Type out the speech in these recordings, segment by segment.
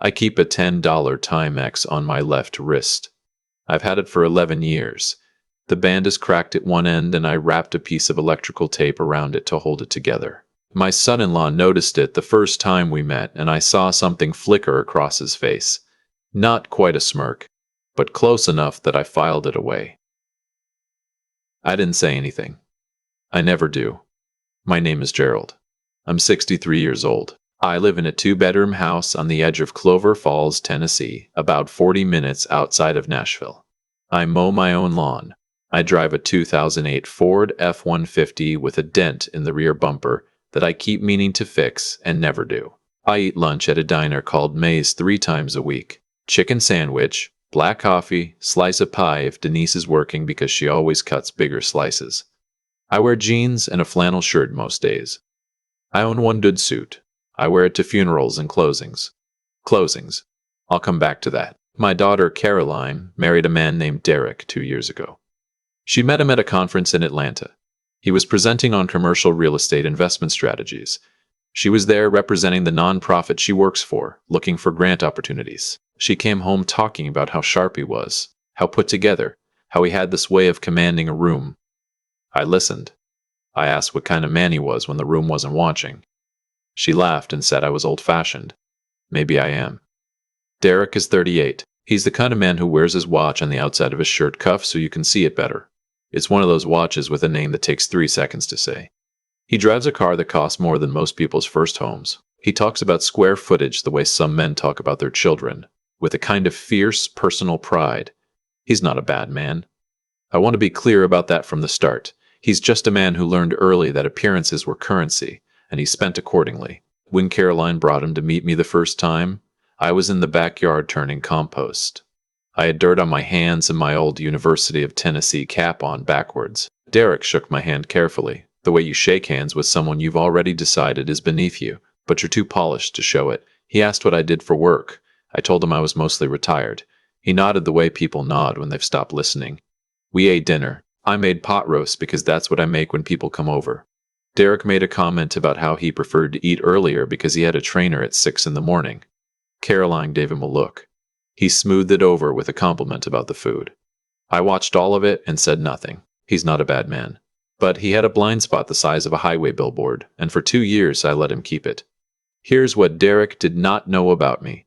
I keep a $10 Timex on my left wrist. I've had it for 11 years. The band is cracked at one end and I wrapped a piece of electrical tape around it to hold it together. My son-in-law noticed it the first time we met and I saw something flicker across his face. Not quite a smirk, but close enough that I filed it away. I didn't say anything. I never do. My name is Gerald. I'm 63 years old. I live in a 2-bedroom house on the edge of Clover Falls, Tennessee, about 40 minutes outside of Nashville. I mow my own lawn. I drive a 2008 Ford F-150 with a dent in the rear bumper that I keep meaning to fix and never do. I eat lunch at a diner called May's 3 times a week. Chicken sandwich, black coffee, slice of pie if Denise is working because she always cuts bigger slices. I wear jeans and a flannel shirt most days. I own one good suit. I wear it to funerals and closings. I'll come back to that. My daughter, Caroline, married a man named Derek 2 years ago. She met him at a conference in Atlanta. He was presenting on commercial real estate investment strategies. She was there representing the nonprofit she works for, looking for grant opportunities. She came home talking about how sharp he was, how put together, how he had this way of commanding a room. I listened. I asked what kind of man he was when the room wasn't watching. She laughed and said I was old-fashioned. Maybe I am. Derek is 38. He's the kind of man who wears his watch on the outside of his shirt cuff so you can see it better. It's one of those watches with a name that takes 3 seconds to say. He drives a car that costs more than most people's first homes. He talks about square footage the way some men talk about their children, with a kind of fierce personal pride. He's not a bad man. I want to be clear about that from the start. He's just a man who learned early that appearances were currency, and he spent accordingly. When Caroline brought him to meet me the first time, I was in the backyard turning compost. I had dirt on my hands and my old University of Tennessee cap on backwards. Derek shook my hand carefully, the way you shake hands with someone you've already decided is beneath you, but you're too polished to show it. He asked what I did for work. I told him I was mostly retired. He nodded the way people nod when they've stopped listening. We ate dinner. I made pot roast because that's what I make when people come over. Derek made a comment about how he preferred to eat earlier because he had a trainer at 6 in the morning. Caroline gave him a look. He smoothed it over with a compliment about the food. I watched all of it and said nothing. He's not a bad man. But he had a blind spot the size of a highway billboard, and for 2 years I let him keep it. Here's what Derek did not know about me.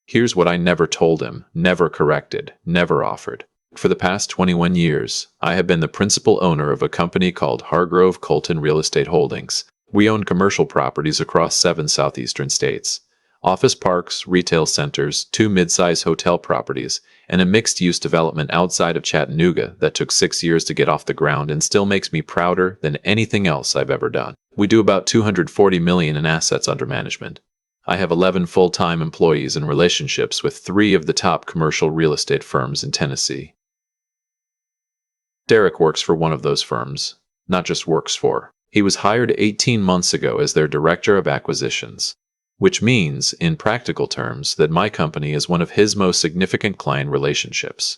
Here's what I never told him, never corrected, never offered. For the past 21 years, I have been the principal owner of a company called Hargrove Colton Real Estate Holdings. We own commercial properties across 7 southeastern states. Office parks, retail centers, 2 mid-size hotel properties, and a mixed-use development outside of Chattanooga that took 6 years to get off the ground and still makes me prouder than anything else I've ever done. We do about $240 million in assets under management. I have 11 full-time employees and relationships with 3 of the top commercial real estate firms in Tennessee. Derek works for one of those firms, not just works for. He was hired 18 months ago as their director of acquisitions, which means, in practical terms, that my company is one of his most significant client relationships.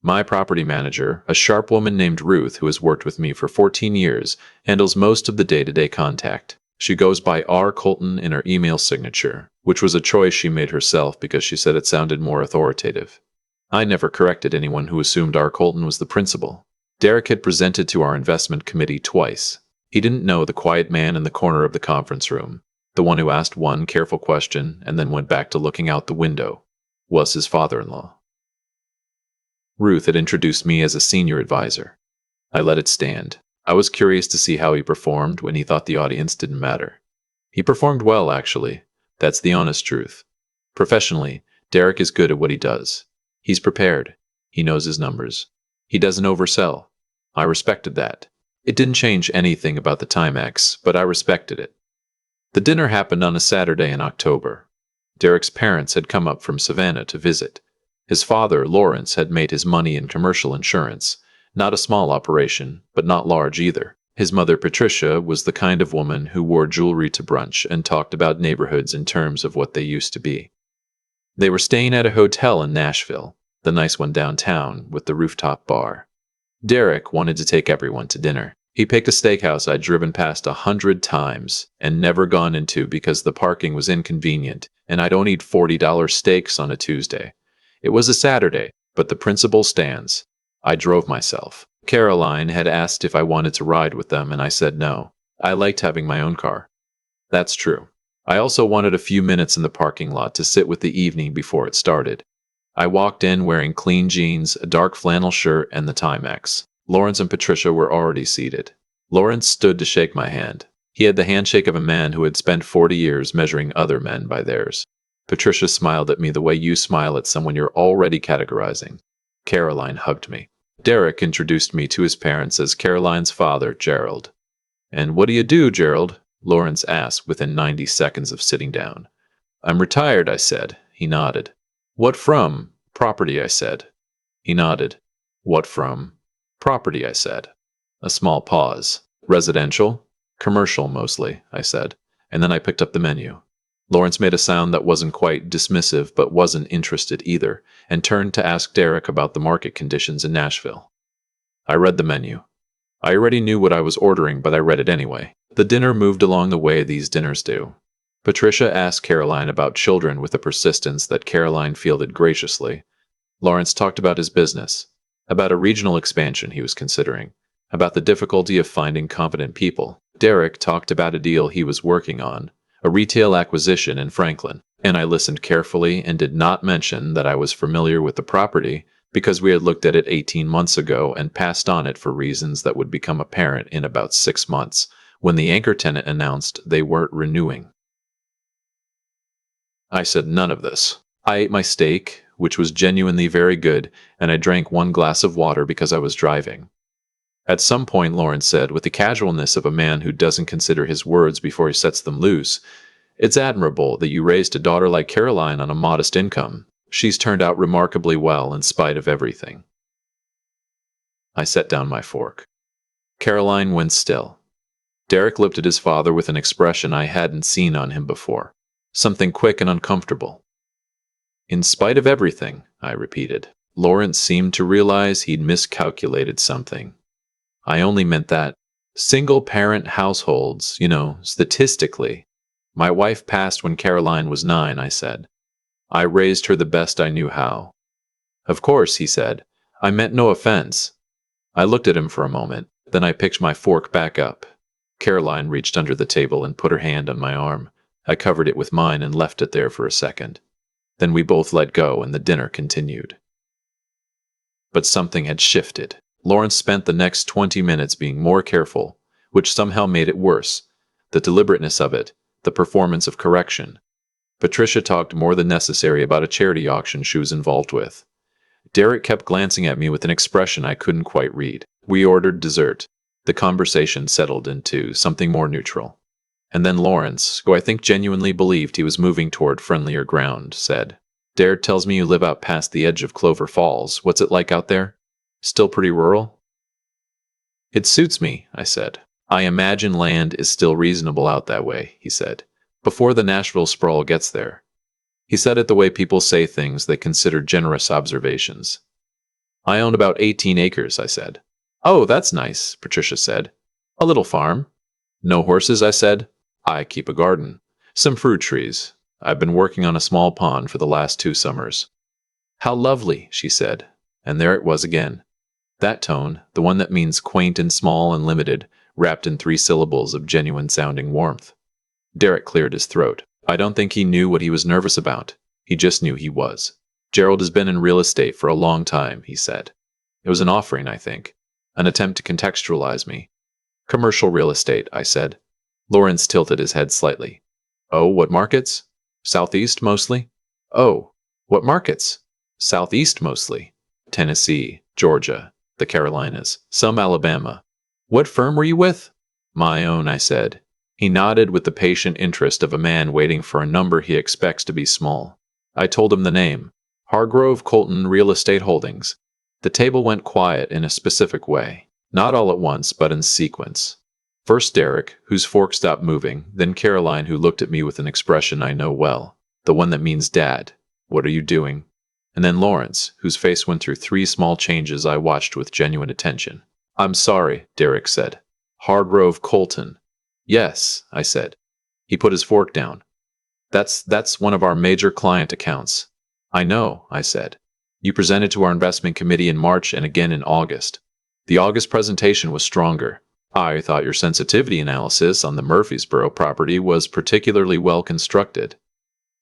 My property manager, a sharp woman named Ruth who has worked with me for 14 years, handles most of the day-to-day contact. She goes by R. Colton in her email signature, which was a choice she made herself because she said it sounded more authoritative. I never corrected anyone who assumed R. Colton was the principal. Derek had presented to our investment committee twice. He didn't know the quiet man in the corner of the conference room, the one who asked one careful question and then went back to looking out the window, was his father-in-law. Ruth had introduced me as a senior advisor. I let it stand. I was curious to see how he performed when he thought the audience didn't matter. He performed well, actually. That's the honest truth. Professionally, Derek is good at what he does. He's prepared. He knows his numbers. He doesn't oversell. I respected that. It didn't change anything about the Timex, but I respected it. The dinner happened on a Saturday in October. Derek's parents had come up from Savannah to visit. His father, Lawrence, had made his money in commercial insurance. Not a small operation, but not large either. His mother, Patricia, was the kind of woman who wore jewelry to brunch and talked about neighborhoods in terms of what they used to be. They were staying at a hotel in Nashville, the nice one downtown with the rooftop bar. Derek wanted to take everyone to dinner. He picked a steakhouse I'd driven past 100 times and never gone into because the parking was inconvenient, and I don't eat $40 steaks on a Tuesday. It was a Saturday, but the principle stands. I drove myself. Caroline had asked if I wanted to ride with them, and I said no. I liked having my own car. That's true. I also wanted a few minutes in the parking lot to sit with the evening before it started. I walked in wearing clean jeans, a dark flannel shirt, and the Timex. Lawrence and Patricia were already seated. Lawrence stood to shake my hand. He had the handshake of a man who had spent 40 years measuring other men by theirs. Patricia smiled at me the way you smile at someone you're already categorizing. Caroline hugged me. Derek introduced me to his parents as Caroline's father, Gerald. "And what do you do, Gerald?" Lawrence asked within 90 seconds of sitting down. "I'm retired," I said. He nodded. "What from?" "Property," I said. He nodded. "What from?" "Property," I said. A small pause. "Residential?" "Commercial, mostly," I said, and then I picked up the menu. Lawrence made a sound that wasn't quite dismissive but wasn't interested either, and turned to ask Derek about the market conditions in Nashville. I read the menu. I already knew what I was ordering, but I read it anyway. The dinner moved along the way these dinners do. Patricia asked Caroline about children with a persistence that Caroline fielded graciously. Lawrence talked about his business, about a regional expansion he was considering, about the difficulty of finding competent people. Derek talked about a deal he was working on, a retail acquisition in Franklin, and I listened carefully and did not mention that I was familiar with the property because we had looked at it 18 months ago and passed on it for reasons that would become apparent in about 6 months, when the anchor tenant announced they weren't renewing. I said none of this. I ate my steak, which was genuinely very good, and I drank 1 glass of water because I was driving. At some point, Lawrence said, with the casualness of a man who doesn't consider his words before he sets them loose, "It's admirable that you raised a daughter like Caroline on a modest income. She's turned out remarkably well in spite of everything." I set down my fork. Caroline went still. Derek looked at his father with an expression I hadn't seen on him before. Something quick and uncomfortable. "In spite of everything," I repeated. Lawrence seemed to realize he'd miscalculated something. "I only meant that single-parent households, statistically. My wife passed when Caroline was 9, I said. I raised her the best I knew how." "Of course," he said. "I meant no offense." I looked at him for a moment, then I picked my fork back up. Caroline reached under the table and put her hand on my arm. I covered it with mine and left it there for a second. Then we both let go and the dinner continued. But something had shifted. Lawrence spent the next 20 minutes being more careful, which somehow made it worse. The deliberateness of it, the performance of correction. Patricia talked more than necessary about a charity auction she was involved with. Derek kept glancing at me with an expression I couldn't quite read. We ordered dessert. The conversation settled into something more neutral. And then Lawrence, who I think genuinely believed he was moving toward friendlier ground, said, "Derek tells me you live out past the edge of Clover Falls. What's it like out there? Still pretty rural?" "It suits me," I said. "I imagine land is still reasonable out that way," he said, "before the Nashville sprawl gets there." He said it the way people say things they consider generous observations. "I own about 18 acres, I said. "Oh, that's nice," Patricia said. "A little farm?" "No horses," I said. "I keep a garden. Some fruit trees. I've been working on a small pond for the last 2 summers. "How lovely," she said. And there it was again. That tone, the one that means quaint and small and limited, wrapped in 3 syllables of genuine-sounding warmth. Derek cleared his throat. I don't think he knew what he was nervous about. He just knew he was. "Gerald has been in real estate for a long time," he said. It was an offering, I think. An attempt to contextualize me. "Commercial real estate," I said. Lawrence tilted his head slightly. "Oh, what markets?" "Southeast, mostly." "Oh, what markets?" "Southeast, mostly. Tennessee, Georgia, the Carolinas, some Alabama." "What firm were you with?" "My own," I said. He nodded with the patient interest of a man waiting for a number he expects to be small. I told him the name. Hargrove Colton Real Estate Holdings. The table went quiet in a specific way. Not all at once, but in sequence. First Derek, whose fork stopped moving, then Caroline, who looked at me with an expression I know well, the one that means "Dad, what are you doing?" And then Lawrence, whose face went through 3 small changes I watched with genuine attention. "I'm sorry," Derek said. Hardrove Colton. Yes, I said. He put his fork down. That's one of our major client accounts. I know, I said. You presented to our investment committee in March and again in August. The August presentation was stronger. I thought your sensitivity analysis on the Murfreesboro property was particularly well constructed.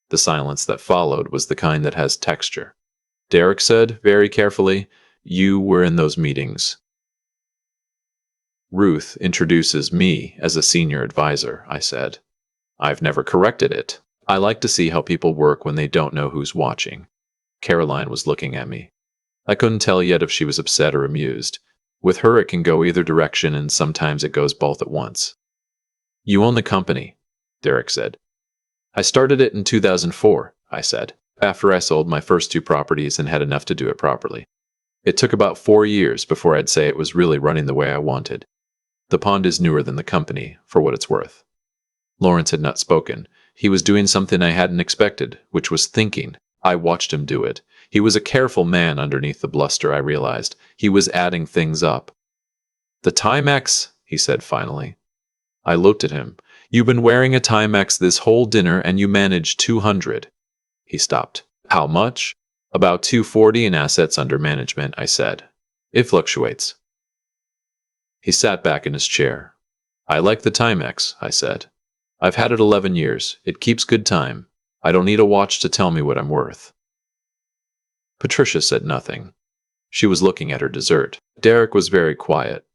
The silence that followed was the kind that has texture. Derek said, very carefully, "You were in those meetings." Ruth introduces me as a senior advisor, I said. I've never corrected it. I like to see how people work when they don't know who's watching. Caroline was looking at me. I couldn't tell yet if she was upset or amused. With her, it can go either direction, and sometimes it goes both at once. You own the company, Derek said. I started it in 2004, I said, after I sold my first 2 properties and had enough to do it properly. It took about 4 years before I'd say it was really running the way I wanted. The pond is newer than the company, for what it's worth. Lawrence had not spoken. He was doing something I hadn't expected, which was thinking. I watched him do it. He was a careful man underneath the bluster, I realized. He was adding things up. The Timex, he said finally. I looked at him. You've been wearing a Timex this whole dinner and you managed 200. He stopped. How much? About 240 in assets under management, I said. It fluctuates. He sat back in his chair. I like the Timex, I said. I've had it 11 years. It keeps good time. I don't need a watch to tell me what I'm worth. Patricia said nothing. She was looking at her dessert. Derek was very quiet.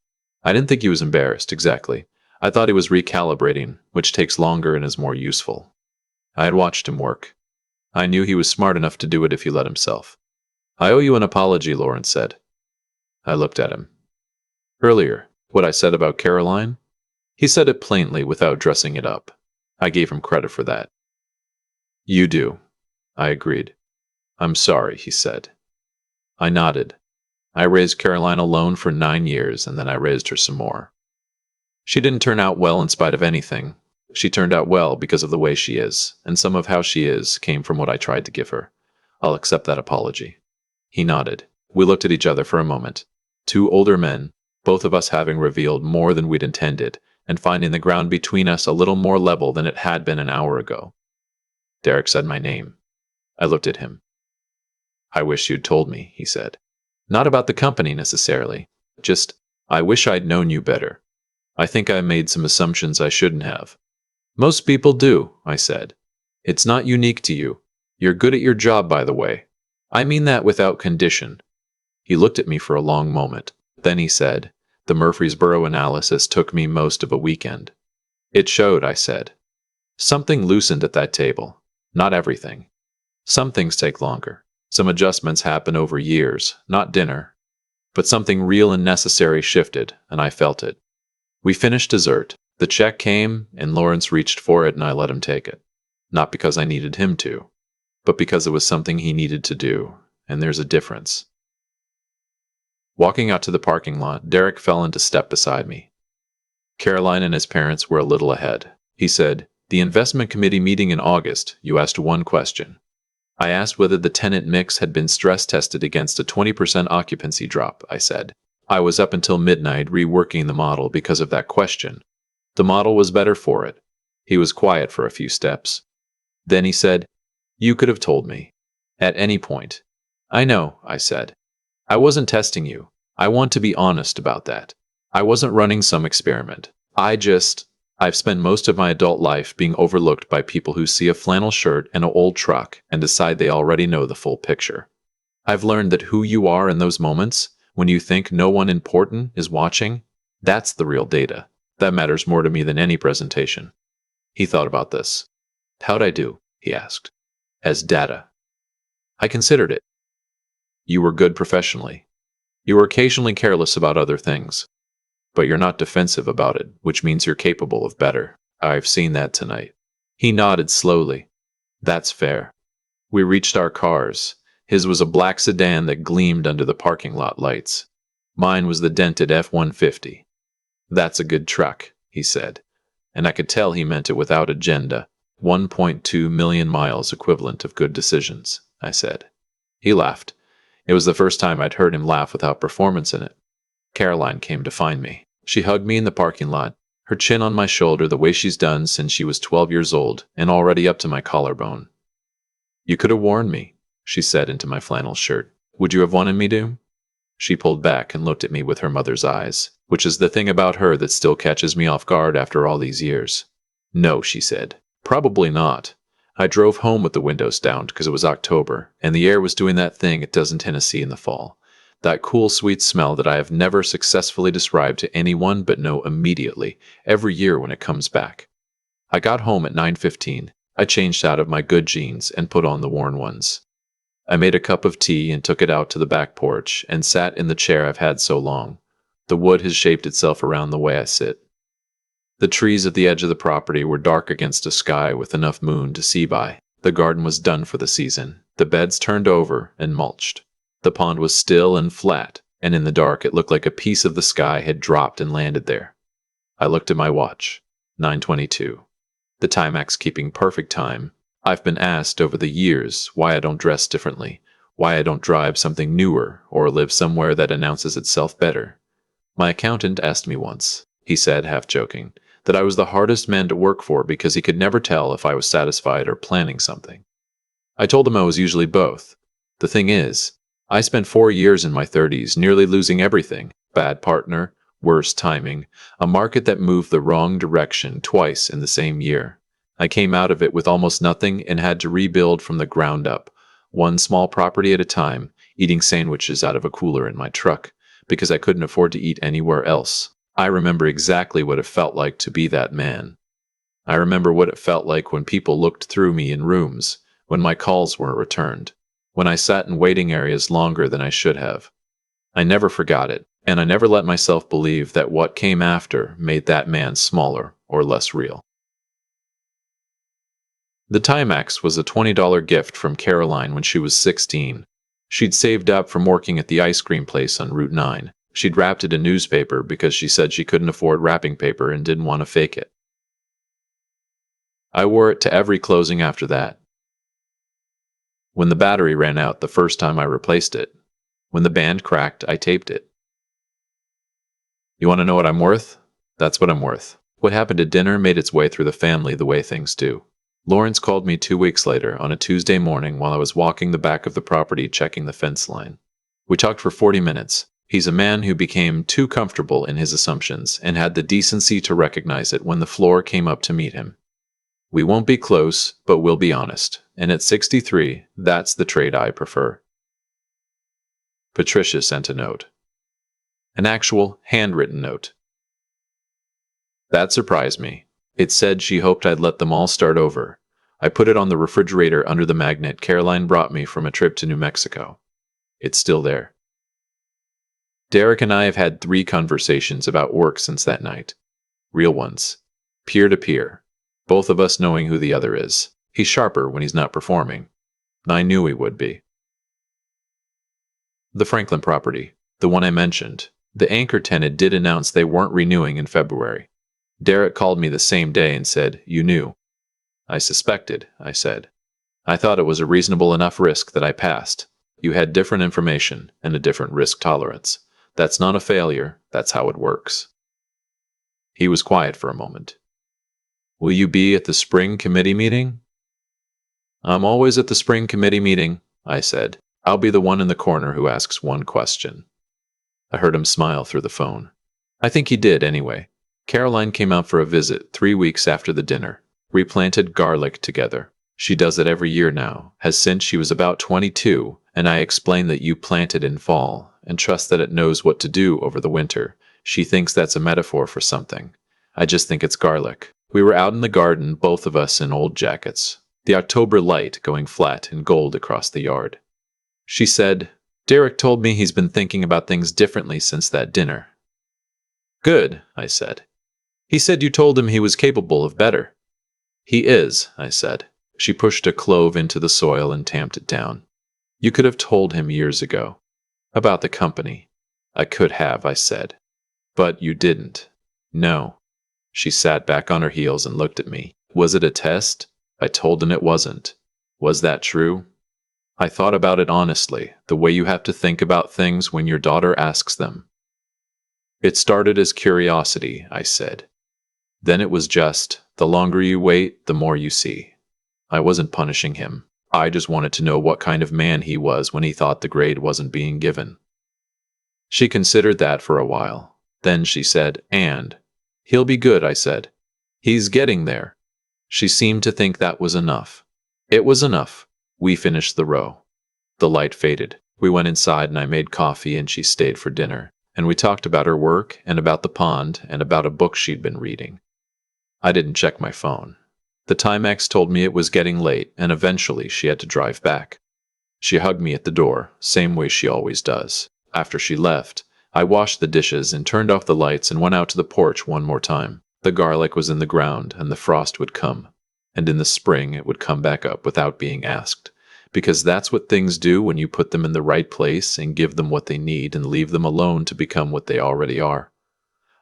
I didn't think he was embarrassed, exactly. I thought he was recalibrating, which takes longer and is more useful. I had watched him work. I knew he was smart enough to do it if he let himself. I owe you an apology, Lawrence said. I looked at him. Earlier, what I said about Caroline? He said it plainly without dressing it up. I gave him credit for that. You do, I agreed. I'm sorry, he said. I nodded. I raised Caroline alone for 9 years, and then I raised her some more. She didn't turn out well in spite of anything. She turned out well because of the way she is, and some of how she is came from what I tried to give her. I'll accept that apology. He nodded. We looked at each other for a moment. 2 older men, both of us having revealed more than we'd intended, and finding the ground between us a little more level than it had been an hour ago. Derek said my name. I looked at him. I wish you'd told me, he said. Not about the company necessarily. Just, I wish I'd known you better. I think I made some assumptions I shouldn't have. Most people do, I said. It's not unique to you. You're good at your job, by the way. I mean that without condition. He looked at me for a long moment. Then he said, the Murfreesboro analysis took me most of a weekend. It showed, I said. Something loosened at that table. Not everything. Some things take longer. Some adjustments happen over years, not dinner. But something real and necessary shifted, and I felt it. We finished dessert. The check came, and Lawrence reached for it, and I let him take it. Not because I needed him to, but because it was something he needed to do, and there's a difference. Walking out to the parking lot, Derek fell into step beside me. Caroline and his parents were a little ahead. He said, the investment committee meeting in August, you asked one question. I asked whether the tenant mix had been stress tested against a 20% occupancy drop, I said. I was up until midnight reworking the model because of that question. The model was better for it. He was quiet for a few steps. Then he said, you could have told me. At any point. I know, I said. I wasn't testing you. I want to be honest about that. I wasn't running some experiment. I've spent most of my adult life being overlooked by people who see a flannel shirt and an old truck and decide they already know the full picture. I've learned that who you are in those moments, when you think no one important is watching, that's the real data. That matters more to me than any presentation. He thought about this. How'd I do? He asked. As data. I considered it. You were good professionally. You were occasionally careless about other things. But you're not defensive about it, which means you're capable of better. I've seen that tonight. He nodded slowly. That's fair. We reached our cars. His was a black sedan that gleamed under the parking lot lights. Mine was the dented F-150. That's a good truck, he said. And I could tell he meant it without agenda. 1.2 million miles equivalent of good decisions, I said. He laughed. It was the first time I'd heard him laugh without performance in it. Caroline came to find me. She hugged me in the parking lot, her chin on my shoulder the way she's done since she was 12 years old and already up to my collarbone. "You could have warned me," she said into my flannel shirt. "Would you have wanted me to?" She pulled back and looked at me with her mother's eyes, which is the thing about her that still catches me off guard after all these years. "No," she said. "Probably not." I drove home with the windows down because it was October, and the air was doing that thing it does in Tennessee in the fall. That cool, sweet smell that I have never successfully described to anyone but know immediately, every year when it comes back. I got home at 9:15. I changed out of my good jeans and put on the worn ones. I made a cup of tea and took it out to the back porch and sat in the chair I've had so long. The wood has shaped itself around the way I sit. The trees at the edge of the property were dark against a sky with enough moon to see by. The garden was done for the season, the beds turned over and mulched. The pond was still and flat, and in the dark it looked like a piece of the sky had dropped and landed there. I looked at my watch. 9:22. The Timex keeping perfect time. I've been asked over the years why I don't dress differently, why I don't drive something newer or live somewhere that announces itself better. My accountant asked me once, he said, half joking, that I was the hardest man to work for because he could never tell if I was satisfied or planning something. I told him I was usually both. The thing is, I spent 4 years in my 30s nearly losing everything: bad partner, worse timing, a market that moved the wrong direction twice in the same year. I came out of it with almost nothing and had to rebuild from the ground up, one small property at a time, eating sandwiches out of a cooler in my truck, because I couldn't afford to eat anywhere else. I remember exactly what it felt like to be that man. I remember what it felt like when people looked through me in rooms, when my calls weren't returned, when I sat in waiting areas longer than I should have. I never forgot it, and I never let myself believe that what came after made that man smaller or less real. The Timex was a $20 gift from Caroline when she was 16. She'd saved up from working at the ice cream place on Route 9. She'd wrapped it in newspaper because she said she couldn't afford wrapping paper and didn't want to fake it. I wore it to every closing after that. When the battery ran out the first time I replaced it. When the band cracked, I taped it. You want to know what I'm worth? That's what I'm worth. What happened at dinner made its way through the family the way things do. Lawrence called me 2 weeks later on a Tuesday morning while I was walking the back of the property checking the fence line. We talked for 40 minutes. He's a man who became too comfortable in his assumptions and had the decency to recognize it when the floor came up to meet him. We won't be close, but we'll be honest. And at 63, that's the trait I prefer. Patricia sent a note. An actual, handwritten note. That surprised me. It said she hoped I'd let them all start over. I put it on the refrigerator under the magnet Caroline brought me from a trip to New Mexico. It's still there. Derek and I have had 3 conversations about work since that night. Real ones. Peer-to-peer. Both of us knowing who the other is. He's sharper when he's not performing. I knew he would be. The Franklin property, the one I mentioned, the anchor tenant did announce they weren't renewing in February. Derek called me the same day and said, "You knew." "I suspected," I said. "I thought it was a reasonable enough risk that I passed. You had different information and a different risk tolerance. That's not a failure, that's how it works." He was quiet for a moment. "Will you be at the spring committee meeting?" "I'm always at the spring committee meeting," I said. "I'll be the one in the corner who asks one question." I heard him smile through the phone. I think he did anyway. Caroline came out for a visit 3 weeks after the dinner. We planted garlic together. She does it every year now, has since she was about 22, and I explained that you plant it in fall and trust that it knows what to do over the winter. She thinks that's a metaphor for something. I just think it's garlic. We were out in the garden, both of us in old jackets, the October light going flat in gold across the yard. She said, "Derek told me he's been thinking about things differently since that dinner." "Good," I said. "He said you told him he was capable of better." "He is," I said. She pushed a clove into the soil and tamped it down. "You could have told him years ago. About the company." "I could have," I said. "But you didn't." "No." She sat back on her heels and looked at me. "Was it a test?" I told him it wasn't. "Was that true?" I thought about it honestly, the way you have to think about things when your daughter asks them. It started as curiosity, I said. Then it was just, the longer you wait, the more you see. I wasn't punishing him. I just wanted to know what kind of man he was when he thought the grade wasn't being given. She considered that for a while. Then she said, "And he'll be good," I said. "He's getting there." She seemed to think that was enough. It was enough. We finished the row. The light faded. We went inside and I made coffee and she stayed for dinner. And we talked about her work and about the pond and about a book she'd been reading. I didn't check my phone. The Timex told me it was getting late and eventually she had to drive back. She hugged me at the door, same way she always does. After she left, I washed the dishes and turned off the lights and went out to the porch one more time. The garlic was in the ground and the frost would come. And in the spring it would come back up without being asked. Because that's what things do when you put them in the right place and give them what they need and leave them alone to become what they already are.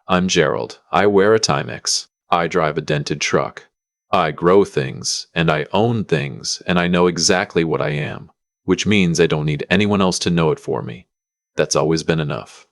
I'm Gerald. I wear a Timex. I drive a dented truck. I grow things, and I own things, and I know exactly what I am, which means I don't need anyone else to know it for me. That's always been enough.